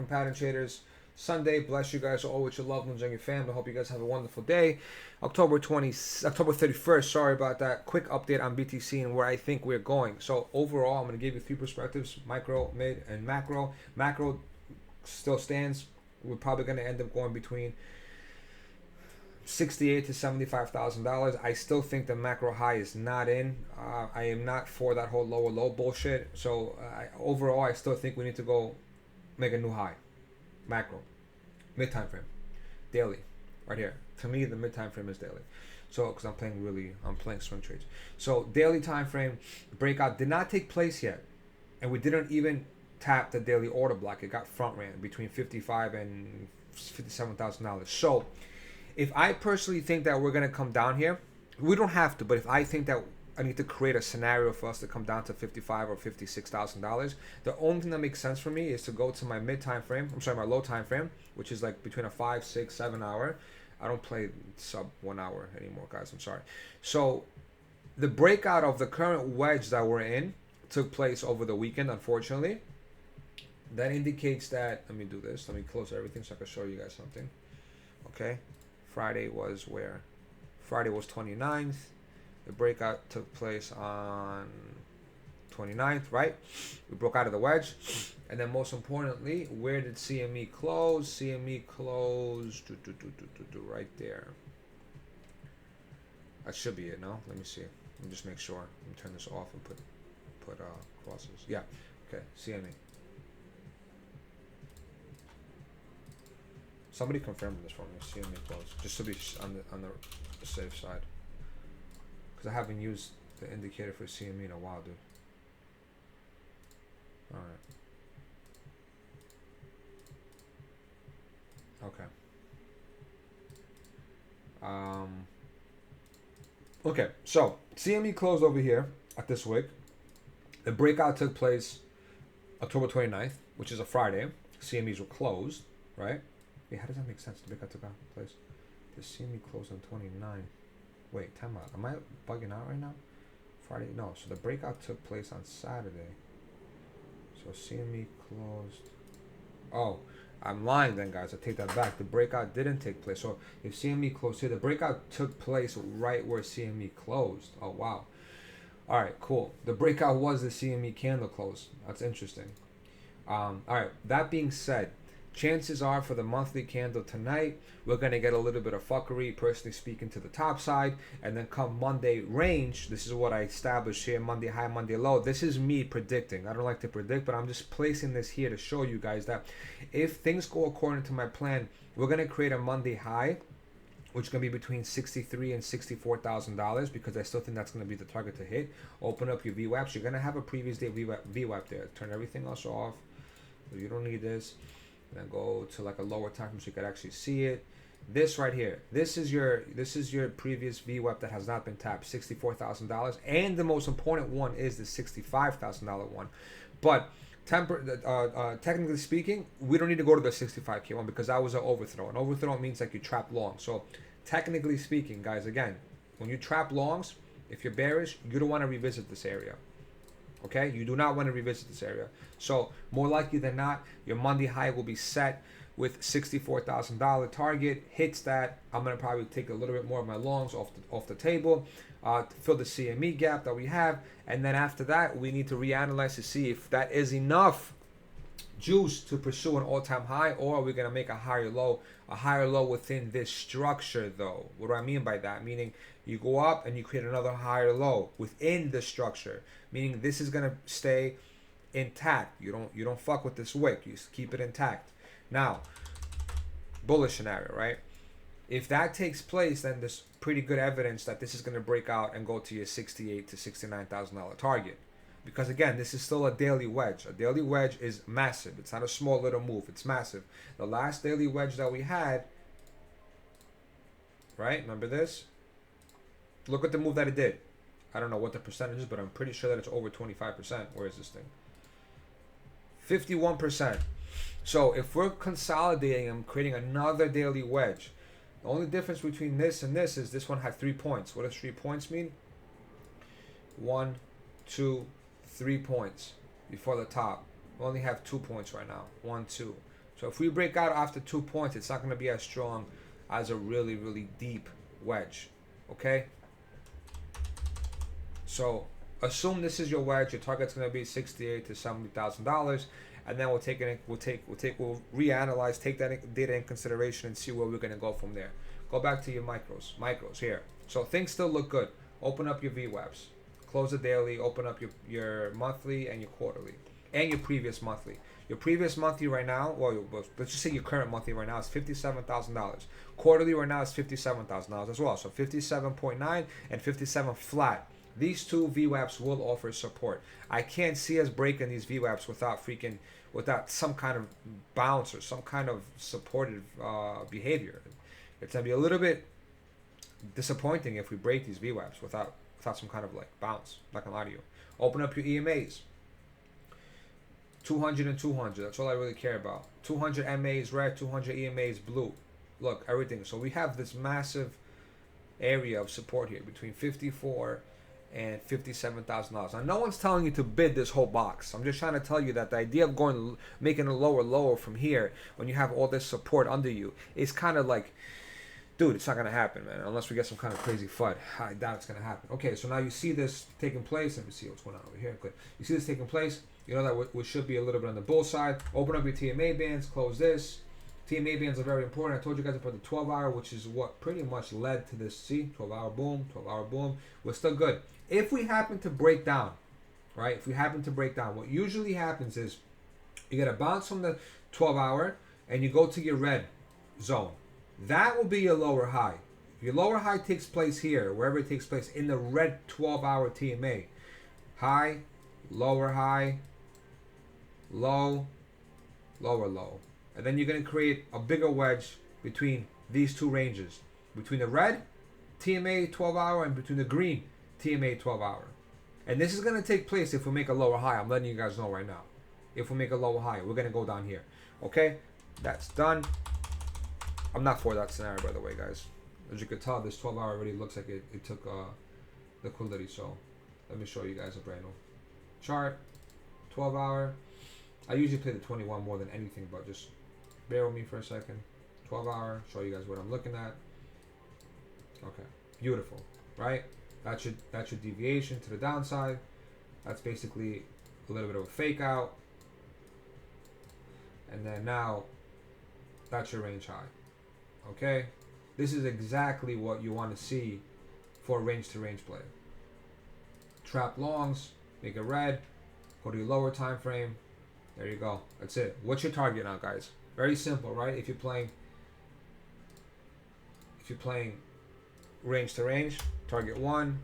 Pattern traders. Sunday, bless you guys all with your loved ones and your family. Hope you guys have a wonderful day. October 31st. Sorry about that. Quick update on BTC and where I think we're going. So overall, I'm going to give you three perspectives: micro, mid, and macro. Macro still stands. We're probably going to end up going between $68,000 to $75,000. I still think the macro high is not in. I am not for that whole lower low bullshit. So overall, I still think we need to go make a new high. Macro, mid time frame, daily, right here. To me, the mid time frame is daily. So because I'm playing swing trades. So daily time frame breakout did not take place yet, and we didn't even tap the daily order block. It got front ran between $55,000 and $57,000. So if I personally think that we're gonna come down here, we don't have to. But if I think that I need to create a scenario for us to come down to $55,000 or $56,000. The only thing that makes sense for me is to go to my mid time frame. I'm sorry, my low time frame, which is like between a 5, 6, 7 hour. I don't play sub 1 hour anymore, guys. I'm sorry. So the breakout of the current wedge that we're in took place over the weekend, unfortunately. That indicates that. Let me do this. Let me close everything so I can show you guys something. Okay. Friday was where? Friday was 29th. The breakout took place on 29th, right? We broke out of the wedge. And then most importantly, where did CME close? CME closed right there. That should be it, no? Let me see. Let me just make sure. Let me turn this off and put crosses. Yeah. Okay, CME. Somebody confirm this for me. CME closed. Just to be on the safe side. Because I haven't used the indicator for CME in a while, dude. Alright. Okay. Okay, so CME closed over here at this wick. The breakout took place October 29th, which is a Friday. CMEs were closed, right? Wait, how does that make sense? The breakout took place. The CME closed on 29th. Wait, time out. Am I bugging out right now? Friday? No. So the breakout took place on Saturday. So CME closed. Oh, I'm lying then, guys. I take that back. The breakout didn't take place. So if CME closed here, the breakout took place right where CME closed. Oh, wow. All right, cool. The breakout was the CME candle close. That's interesting. All right. That being said, chances are for the monthly candle tonight, we're going to get a little bit of fuckery, personally speaking, to the top side. And then come Monday range, this is what I established here, Monday high, Monday low. This is me predicting. I don't like to predict, but I'm just placing this here to show you guys that if things go according to my plan, we're going to create a Monday high, which is going to be between $63,000 and $64,000, because I still think that's going to be the target to hit. Open up your VWAPs. You're going to have a previous day VWAP there. Turn everything else off. You don't need this. And then go to like a lower time frame so you can actually see it. This right here, this is your previous VWAP that has not been tapped, $64,000, and the most important one is the $65,000 one. But technically speaking, we don't need to go to the 65K one because that was an overthrow. An overthrow means like you trap long. So technically speaking, guys, again, when you trap longs, if you're bearish, you don't want to revisit this area. Okay, you do not want to revisit this area. So more likely than not, your Monday high will be set with $64,000 target. Hits that, I'm gonna probably take a little bit more of my longs off the table, to fill the CME gap that we have, and then after that, we need to reanalyze to see if that is enough juice to pursue an all-time high, or are we gonna make a higher low within this structure though. What do I mean by that? Meaning you go up and you create another higher low within the structure, meaning this is gonna stay intact. You don't fuck with this wick, you just keep it intact. Now, bullish scenario, right? If that takes place, then there's pretty good evidence that this is gonna break out and go to your $68,000 to $69,000 target. Because again, this is still a daily wedge. A daily wedge is massive. It's not a small little move. It's massive. The last daily wedge that we had, right? Remember this? Look at the move that it did. I don't know what the percentage is, but I'm pretty sure that it's over 25%. Where is this thing? 51%. So if we're consolidating and creating another daily wedge, the only difference between this and this is this one had 3 points. What does 3 points mean? 1, 2, 3 points before the top. We only have 2 points right now. 1, 2. So if we break out after 2 points, it's not going to be as strong as a really, really deep wedge. Okay? So assume this is your wedge. Your target's going to be $68,000 to $70,000, and then we'll reanalyze, take that data in consideration, and see where we're going to go from there. Go back to your micros here. So things still look good. Open up your VWAPs, close the daily, open up your monthly and your quarterly, and your previous monthly. Your previous monthly right now, well, let's just say your current monthly right now is $57,000. Quarterly right now is $57,000 as well. So 57.9 and 57 flat. These two VWAPs will offer support. I can't see us breaking these VWAPs without some kind of bounce or some kind of supportive behavior. It's gonna be a little bit disappointing if we break these VWAPs without some kind of like bounce. Not gonna lie to you. Open up your EMAs. 200 and 200. That's all I really care about. 200 MAs red, 200 EMAs blue. Look, everything. So we have this massive area of support here between 54 and $57,000. Now, no one's telling you to bid this whole box. I'm just trying to tell you that the idea of making a lower from here when you have all this support under you is kind of like, dude, it's not gonna happen, man. Unless we get some kind of crazy FUD. I doubt it's gonna happen. Okay, so now you see this taking place. Let me see what's going on over here. Good. You see this taking place. You know that we should be a little bit on the bull side. Open up your TMA bands. Close this. TMA bands are very important. I told you guys about the 12-hour, which is what pretty much led to this. See, 12-hour boom, 12-hour boom. We're still good. If we happen to break down, right? If we happen to break down, what usually happens is you get a bounce from the 12-hour and you go to your red zone. That will be your lower high. If your lower high takes place here, wherever it takes place, in the red 12-hour TMA, high, lower high, low, lower low. And then you're going to create a bigger wedge between these two ranges. Between the red TMA 12-hour and between the green TMA 12-hour. And this is going to take place if we make a lower high. I'm letting you guys know right now. If we make a lower high, we're going to go down here. Okay? That's done. I'm not for that scenario, by the way, guys. As you can tell, this 12-hour already looks like it took liquidity. So let me show you guys a brand new chart. 12-hour. I usually play the 21 more than anything, but just bear with me for a second. 12-hour. Show you guys what I'm looking at. Okay. Beautiful. Right? That's your deviation to the downside. That's basically a little bit of a fake out. And then now, that's your range high. Okay? This is exactly what you want to see for a range-to-range play. Trap longs, make it red, go to your lower time frame. There you go. That's it. What's your target now, guys? Very simple, right? If you're playing range to range, target 1,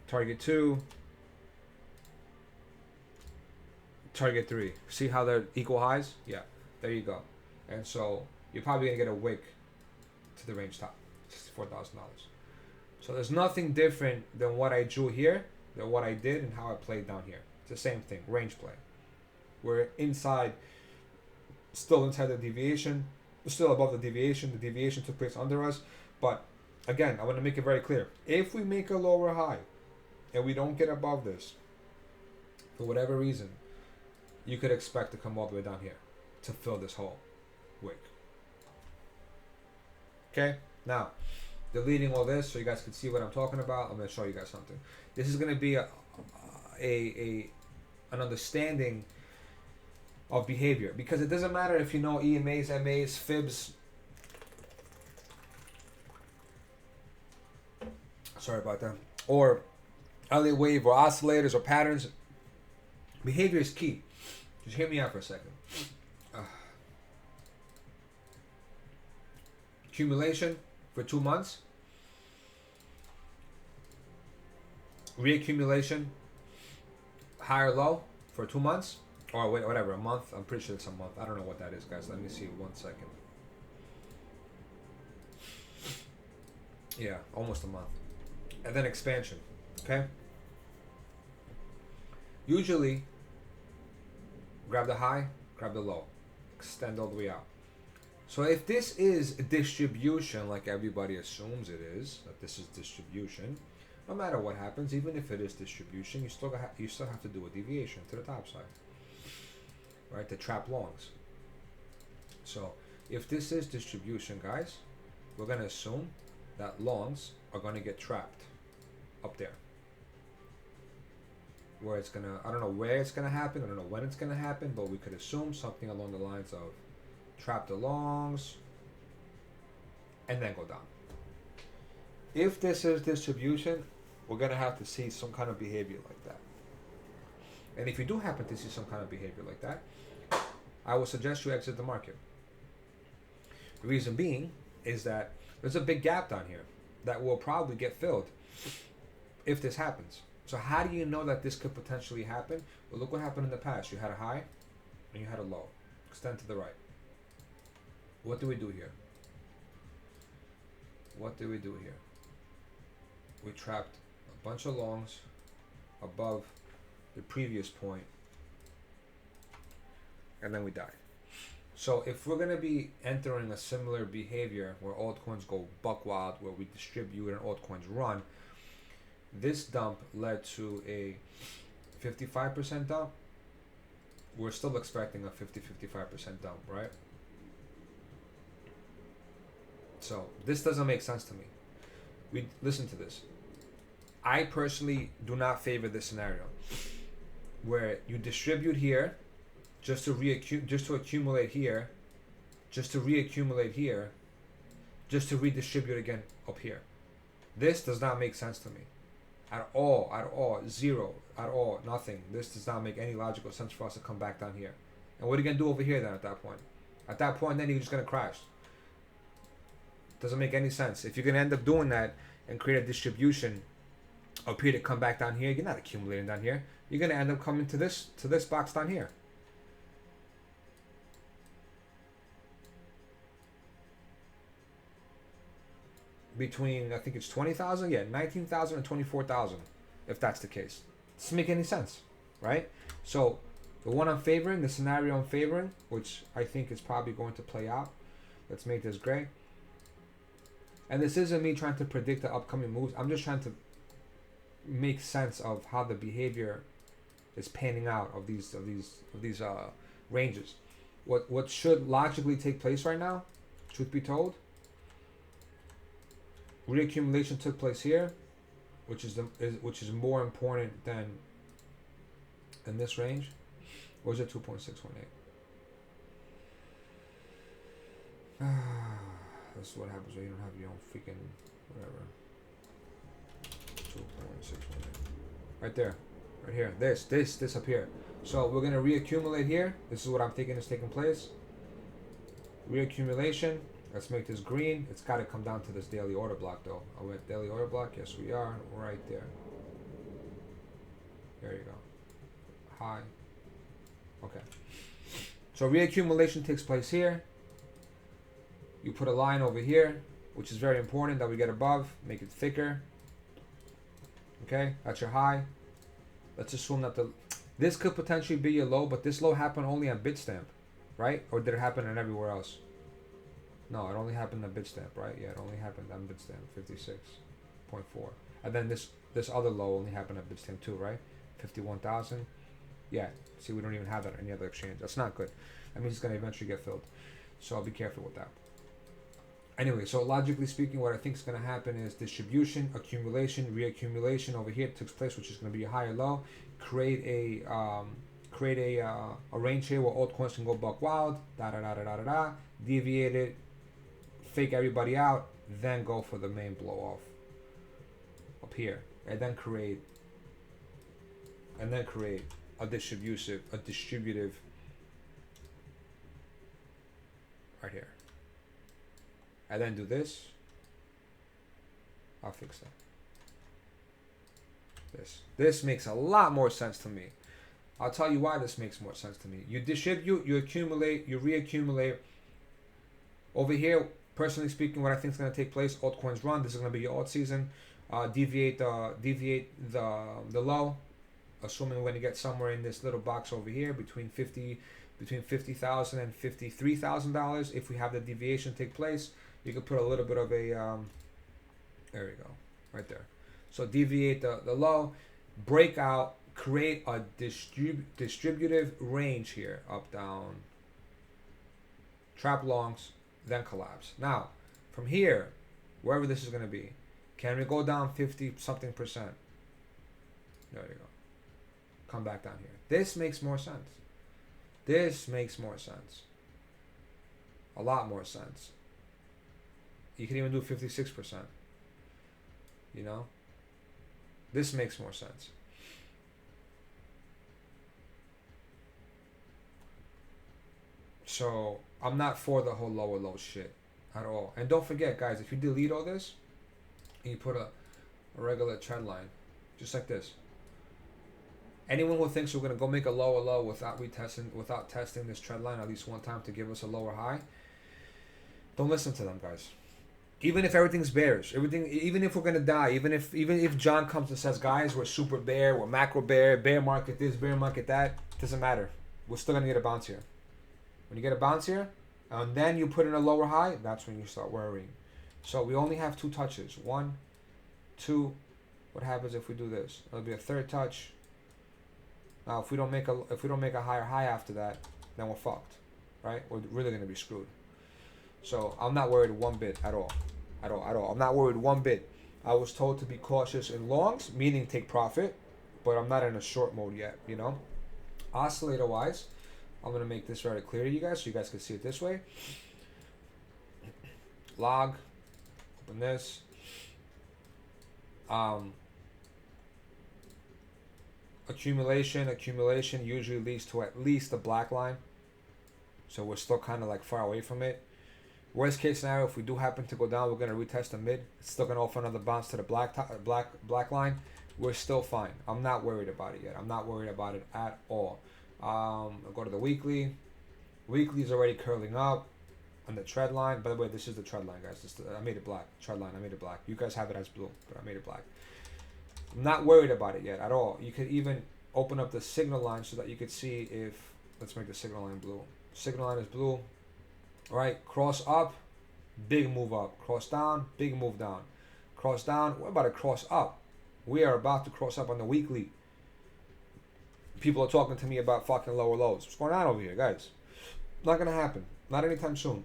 target 2, target 3. See how they're equal highs? Yeah, there you go. And so you're probably gonna get a wick to the range top, $64,000. So there's nothing different than what I drew here, than what I did and how I played down here. It's the same thing, range play. We're still inside the deviation, still above the deviation. The deviation took place under us. But again, I want to make it very clear. If we make a lower high and we don't get above this, for whatever reason, you could expect to come all the way down here to fill this whole wick. Okay? Now, deleting all this so you guys can see what I'm talking about, I'm going to show you guys something. This is going to be an understanding of behavior, because it doesn't matter if you know EMAs, MAs, fibs. Sorry about that. Or Elliott wave or oscillators or patterns. Behavior is key. Just hear me out for a second. Accumulation for 2 months. Reaccumulation, high or low for 2 months. Or wait, whatever, a month. I'm pretty sure it's a month. I don't know what that is, guys. Let me see 1 second. Yeah, almost a month. And then expansion, okay? Usually, grab the high, grab the low. Extend all the way out. So if this is distribution, like everybody assumes it is, that this is distribution, no matter what happens, even if it is distribution, you still have to do a deviation to the top side. right? To trap longs. So if this is distribution, guys, we're going to assume that longs are going to get trapped up there. Where it's going to, I don't know where it's going to happen, I don't know when it's going to happen, but we could assume something along the lines of trap the longs and then go down. If this is distribution, we're going to have to see some kind of behavior like that. And if you do happen to see some kind of behavior like that, I would suggest you exit the market. The reason being is that there's a big gap down here that will probably get filled if this happens. So how do you know that this could potentially happen? Well, look what happened in the past. You had a high and you had a low. Extend to the right. What do we do here? What do we do here? We trapped a bunch of longs above the previous point, and then we died. So if we're going to be entering a similar behavior where altcoins go buck wild, where we distribute and altcoins run, this dump led to a 55% dump. We're still expecting a 50-55% dump, right? So this doesn't make sense to me. Listen to this. I personally do not favor this scenario where you distribute here just to accumulate here, just to reaccumulate here, just to redistribute again up here. This does not make sense to me. At all, zero, at all, nothing. This does not make any logical sense for us to come back down here. And what are you going to do over here then at that point? At that point, then you're just going to crash. Doesn't make any sense. If you're going to end up doing that and create a distribution up here to come back down here, you're not accumulating down here. You're going to end up coming to this box down here. Between, I think it's 20,000, yeah, 19,000 and 24,000, if that's the case. Doesn't make any sense, right? So the one I'm favoring, the scenario I'm favoring, which I think is probably going to play out. Let's make this gray. And this isn't me trying to predict the upcoming moves. I'm just trying to make sense of how the behavior is panning out of these ranges. What should logically take place right now, truth be told, reaccumulation took place here, which is more important than in this range. Or is it 2.618? This is what happens when you don't have your own freaking whatever. 2.618. Right there. Right here. This up here. So we're gonna reaccumulate here. This is what I'm thinking is taking place. Reaccumulation. Let's make this green. It's got to come down to this daily order block though. Are we at daily order block? Yes, we are. Right there. There you go. High. Okay. So reaccumulation takes place here. You put a line over here, which is very important that we get above. Make it thicker. Okay, that's your high. Let's assume that this could potentially be your low, but this low happened only on Bitstamp, right? Or did it happen on everywhere else? No, it only happened on Bitstamp, right? Yeah, it only happened on Bitstamp, 56.4. And then this other low only happened on Bitstamp too, right? 51,000. Yeah, see, we don't even have that on any other exchange. That's not good. That means it's going to eventually get filled. So I'll be careful with that. Anyway, so logically speaking, what I think is going to happen is distribution, accumulation, reaccumulation over here takes place, which is going to be a higher low. Create a range here where altcoins can go buck wild, deviate it, fake everybody out, then go for the main blow off up here, and then create a distributive right here, and then do this. I'll fix that. This makes a lot more sense to me. I'll tell you why this makes more sense to me. You distribute, you accumulate, you reaccumulate. Over here, personally speaking, what I think is going to take place, altcoins run. This is going to be your alt season. Deviate the low, assuming we're going to get somewhere in this little box over here between $50,000 and $53,000. If we have the deviation take place, you could put a little bit of a there we go, right there. So deviate the low, break out, create a distributive range here, up, down, trap longs, then collapse. Now, from here, wherever this is going to be, can we go down 50 something percent? There you go. Come back down here. This makes more sense. This makes more sense. A lot more sense. You can even do 56%. You know? This makes more sense. So, I'm not for the whole lower low shit at all. And don't forget, guys, if you delete all this, and you put a regular trend line, just like this. Anyone who thinks we're going to go make a lower low without testing this trend line at least one time to give us a lower high, don't listen to them, guys. Even if everything's bearish, even if we're gonna die, even if John comes and says, guys, we're super bear, we're macro bear market this, bear market that, doesn't matter. We're still gonna get a bounce here. When you get a bounce here, and then you put in a lower high, that's when you start worrying. So we only have 2 touches. 1, 2. What happens if we do this? It'll be a third touch. Now, if we don't make a higher high after that, then we're fucked, right? We're really gonna be screwed. So I'm not worried one bit at all. I'm not worried one bit. I was told to be cautious in longs, meaning take profit, but I'm not in a short mode yet, you know? Oscillator wise, I'm going to make this very clear to you guys so you guys can see it this way. Log, open this. Accumulation usually leads to at least a black line. So we're still kind of like far away from it. Worst case scenario, if we do happen to go down, we're gonna retest the mid. It's still gonna offer another bounce to the black line. We're still fine. I'm not worried about it yet. I'm not worried about it at all. I'll go to the weekly. Weekly is already curling up on the trend line. By the way, this is the trend line, guys. I made it black. Trend line. I made it black. You guys have it as blue, but I made it black. I'm not worried about it yet at all. You could even open up the signal line so that you could see if. Let's make the signal line blue. Signal line is blue. All right, cross up, big move up. Cross down, big move down. Cross down, we're about to cross up. We are about to cross up on the weekly. People are talking to me about fucking lower lows. What's going on over here, guys? Not going to happen. Not anytime soon.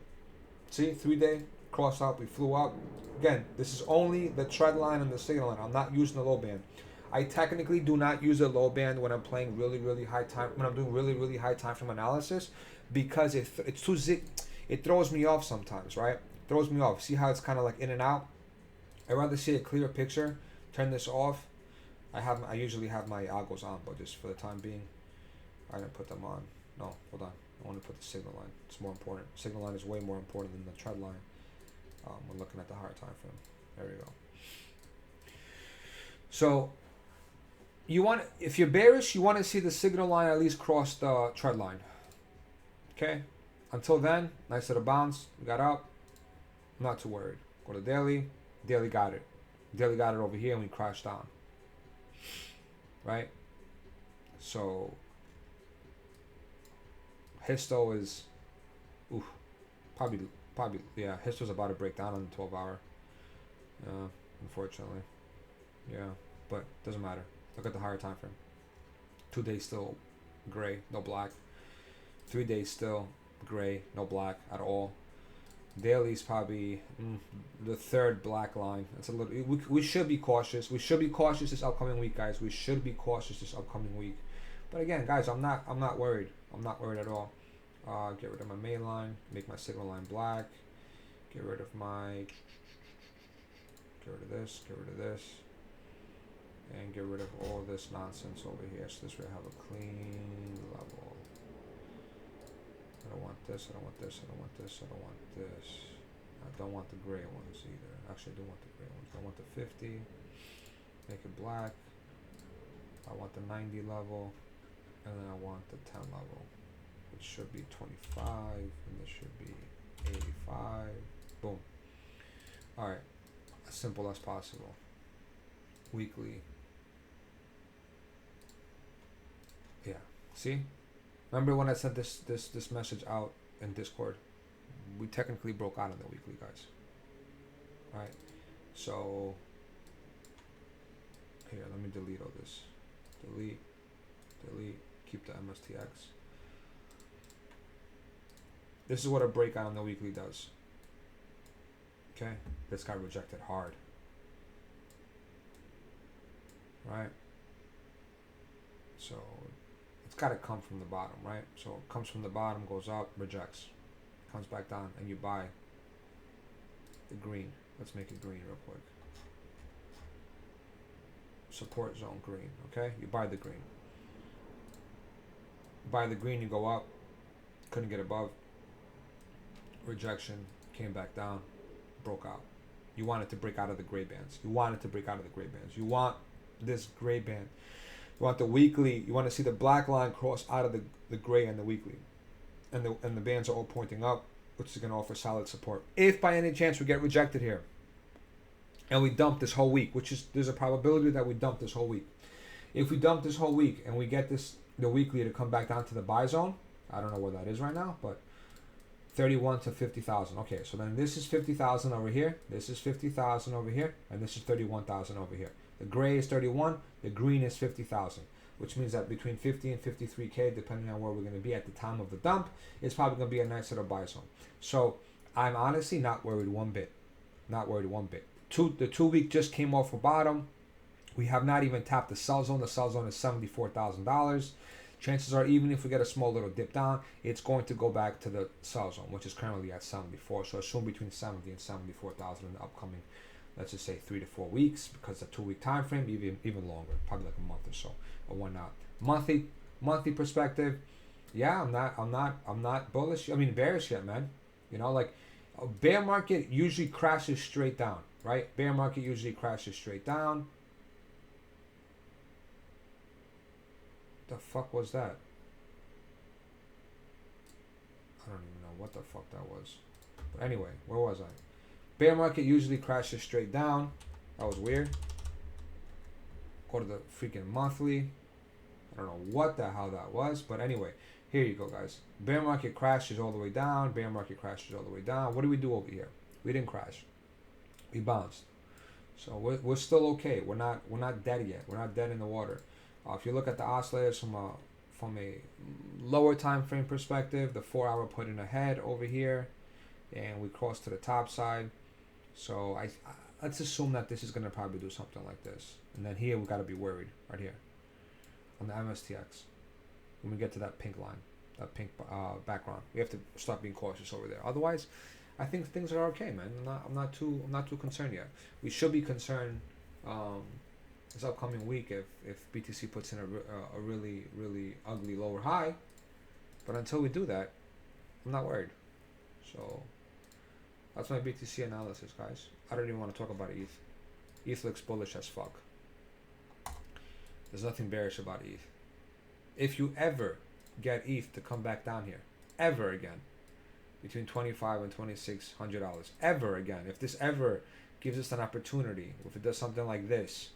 See, 3-day, cross up, we flew up. Again, this is only the trend line and the signal line. I'm not using the low band. I technically do not use a low band when I'm playing really high time, when I'm doing really high time frame analysis, because it's too it throws me off sometimes, right? Throws me off. See how it's kind of like in and out? I'd rather see a clear picture. Turn this off. I usually have my algos on, but just for the time being, I didn't put them on. No, hold on. I want to put the signal line. It's more important. Signal line is way more important than the trend line. We're looking at the higher time frame. There we go. So, if you're bearish, you want to see the signal line at least cross the trend line. Okay? Until then, nice little bounce. We got up. Not too worried. Go to daily. Daily got it. Daily got it over here and we crashed down. Right? So, Histo is, probably, yeah, Histo's about to break down on the 12 hour. Unfortunately. Yeah, but doesn't matter. Look at the higher time frame. 2 days still gray, no black. 3 days still gray, no black at all. Daily's probably the third black line. It's a little. We should be cautious. We should be cautious this upcoming week, guys. We should be cautious this upcoming week. But again, guys, I'm not worried. I'm not worried at all. Get rid of my main line. Make my signal line black. Get rid of my. Get rid of this. Get rid of this. And get rid of all this nonsense over here. So this way I have a clean level. I don't want this, I don't want this, I don't want this, I don't want this. I don't want the gray ones either. Actually, I do want the gray ones. I want the 50. Make it black. I want the 90 level. And then I want the 10 level. Which should be 25. And this should be 85. Boom. Alright. As simple as possible. Weekly. Yeah. See? Remember when I sent this message out in Discord? We technically broke out on the weekly, guys. Alright. So here, let me delete all this. Delete. delete, keep the MSTX. This is what a breakout on the weekly does. Okay, this got rejected hard. Right? So it's got to come from the bottom, right? So it comes from the bottom, goes up, rejects, comes back down, and you buy the green. Let's make it green real quick. Support zone green, okay? You buy the green. Buy the green, you go up, couldn't get above, rejection, came back down, broke out. You want it to break out of the gray bands. You want it to break out of the gray bands. You want this gray band. You want the weekly, you want to see the black line cross out of the gray and the weekly. And the bands are all pointing up, which is going to offer solid support. If by any chance we get rejected here, and we dump this whole week, which is, there's a probability that we dump this whole week. If we dump this whole week and we get the weekly to come back down to the buy zone, I don't know where that is right now, but 31 to 50,000. Okay, so then this is 50,000 over here, this is 50,000 over here, and this is 31,000 over here. The gray is 31, the green is 50,000, which means that between 50 and 53K, depending on where we're going to be at the time of the dump, it's probably going to be a nice little buy zone. So I'm honestly not worried one bit. Not worried one bit. The 2 week just came off a bottom. We have not even tapped the sell zone. The sell zone is $74,000. Chances are, even if we get a small little dip down, it's going to go back to the sell zone, which is currently at 74. So assume between 70 and 74,000 in the upcoming, let's just say 3 to 4 weeks, because the 2 week time frame, even longer, probably like a month or so, or whatnot. Monthly perspective, yeah, I'm not bullish. I mean bearish yet, man. You know, like a bear market usually crashes straight down, right? Bear market usually crashes straight down. The fuck was that? I don't even know what the fuck that was. But anyway, where was I? Bear market usually crashes straight down. That was weird. Go to the freaking monthly. I don't know what the hell that was. But anyway, here you go, guys. Bear market crashes all the way down. Bear market crashes all the way down. What do we do over here? We didn't crash. We bounced. So we're still okay. We're not dead yet. We're not dead in the water. If you look at the oscillators from a lower time frame perspective, the 4 hour put in a head over here, and we crossed to the top side. So let's assume that this is going to probably do something like this. And then here we got to be worried right here on the MSTX. When we get to that pink line, that pink background, we have to start being cautious over there. Otherwise, I think things are okay, man. I'm not too concerned yet. We should be concerned this upcoming week if BTC puts in a really ugly lower high. But until we do that, I'm not worried. So that's my BTC analysis, guys. I don't even want to talk about ETH. ETH looks bullish as fuck. There's nothing bearish about ETH. If you ever get ETH to come back down here, ever again, between $25 and $2,600, ever again, if this ever gives us an opportunity, if it does something like this,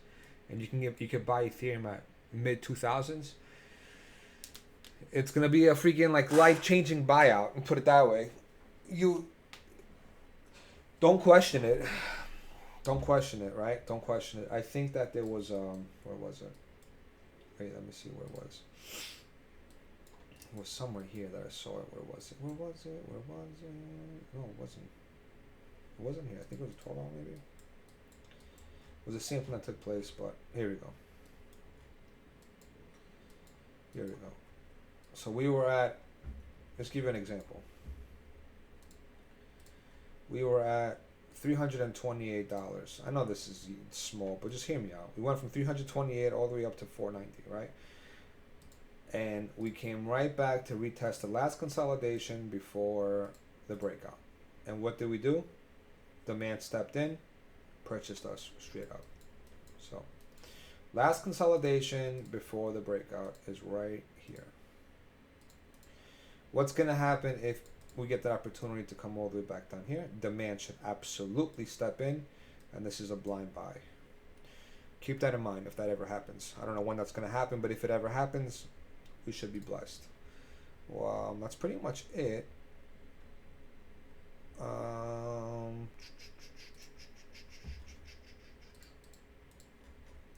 and you can buy Ethereum at mid 2000s, it's gonna be a freaking like life-changing buyout, and put it that way. You don't question it. Don't question it, right? Don't question it. I think that there was where was it? Wait, let me see where it was. It was somewhere here that I saw it. Where was it? Where was it? Where was it? No, it wasn't. It wasn't here. I think it was a 12 hour maybe. It was the same thing that took place, but here we go. Here we go. So we were at, let's give you an example. We were at $328. I know this is small, but just hear me out. We went from 328 all the way up to 490, right? And we came right back to retest the last consolidation before the breakout. And what did we do? Demand stepped in, purchased us straight up. So last consolidation before the breakout is right here. What's going to happen if we get the opportunity to come all the way back down here? Demand should absolutely step in, and this is a blind buy. Keep that in mind if that ever happens. I don't know when that's going to happen, but if it ever happens, we should be blessed. Well, that's pretty much it.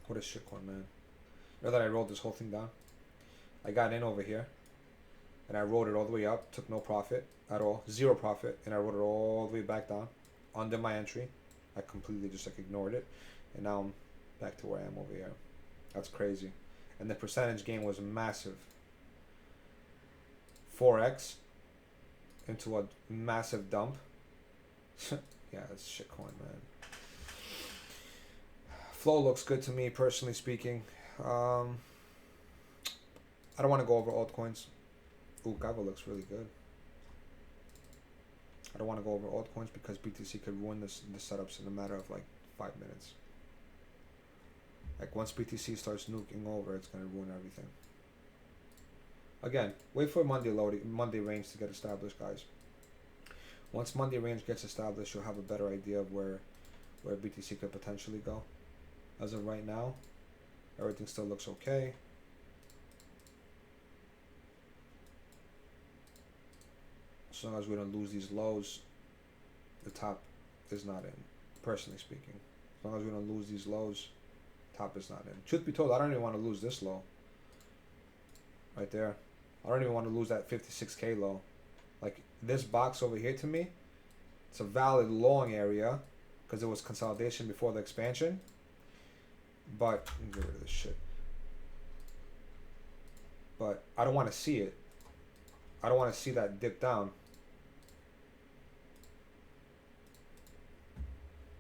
What a shitcoin, man. You know that I rolled this whole thing down? I got in over here, and I rode it all the way up. Took no profit at all, zero profit, and I rode it all the way back down, under my entry. I completely just like ignored it, and now I'm back to where I am over here. That's crazy, and the percentage gain was massive. 4x into a massive dump. Yeah, it's shitcoin, man. Flow looks good to me, personally speaking. I don't want to go over altcoins. Ooh, Gava looks really good. I don't want to go over altcoins because BTC could ruin the setups in a matter of like 5 minutes. Like once BTC starts nuking over, it's gonna ruin everything. Again, wait for Monday range to get established, guys. Once Monday range gets established, you'll have a better idea of where BTC could potentially go. As of right now, everything still looks okay. As long as we don't lose these lows, the top is not in, personally speaking. As long as we don't lose these lows, top is not in. Truth be told, I don't even want to lose this low. Right there. I don't even want to lose that 56K low. Like this box over here to me, it's a valid long area because it was consolidation before the expansion. But, let me get rid of this shit. But I don't want to see it. I don't want to see that dip down.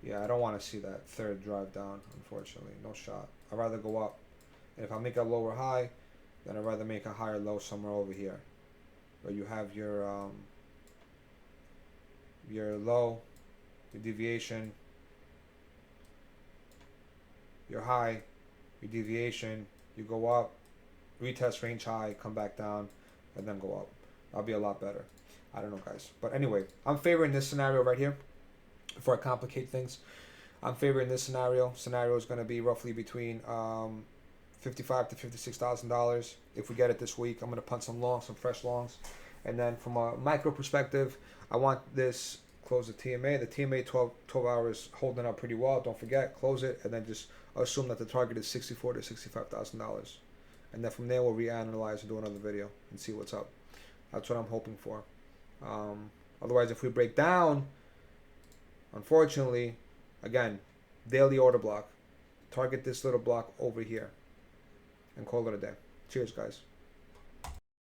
Yeah, I don't want to see that third drive down, unfortunately. No shot. I'd rather go up. And if I make a lower high, then I'd rather make a higher low somewhere over here. Where you have your low, your deviation, your high, your deviation, you go up, retest range high, come back down, and then go up. That'll be a lot better. I don't know, guys. But anyway, I'm favoring this scenario right here. Before I complicate things, I'm favoring this scenario. Scenario is going to be roughly between $55,000 to $56,000. If we get it this week, I'm going to punt some longs, some fresh longs. And then from a micro perspective, I want this close the TMA. The TMA 12 hours holding up pretty well. Don't forget, close it, and then just assume that the target is $64,000 to $65,000. And then from there, we'll reanalyze and do another video and see what's up. That's what I'm hoping for. Otherwise, if we break down, unfortunately, again, daily order block. Target this little block over here and call it a day. Cheers, guys.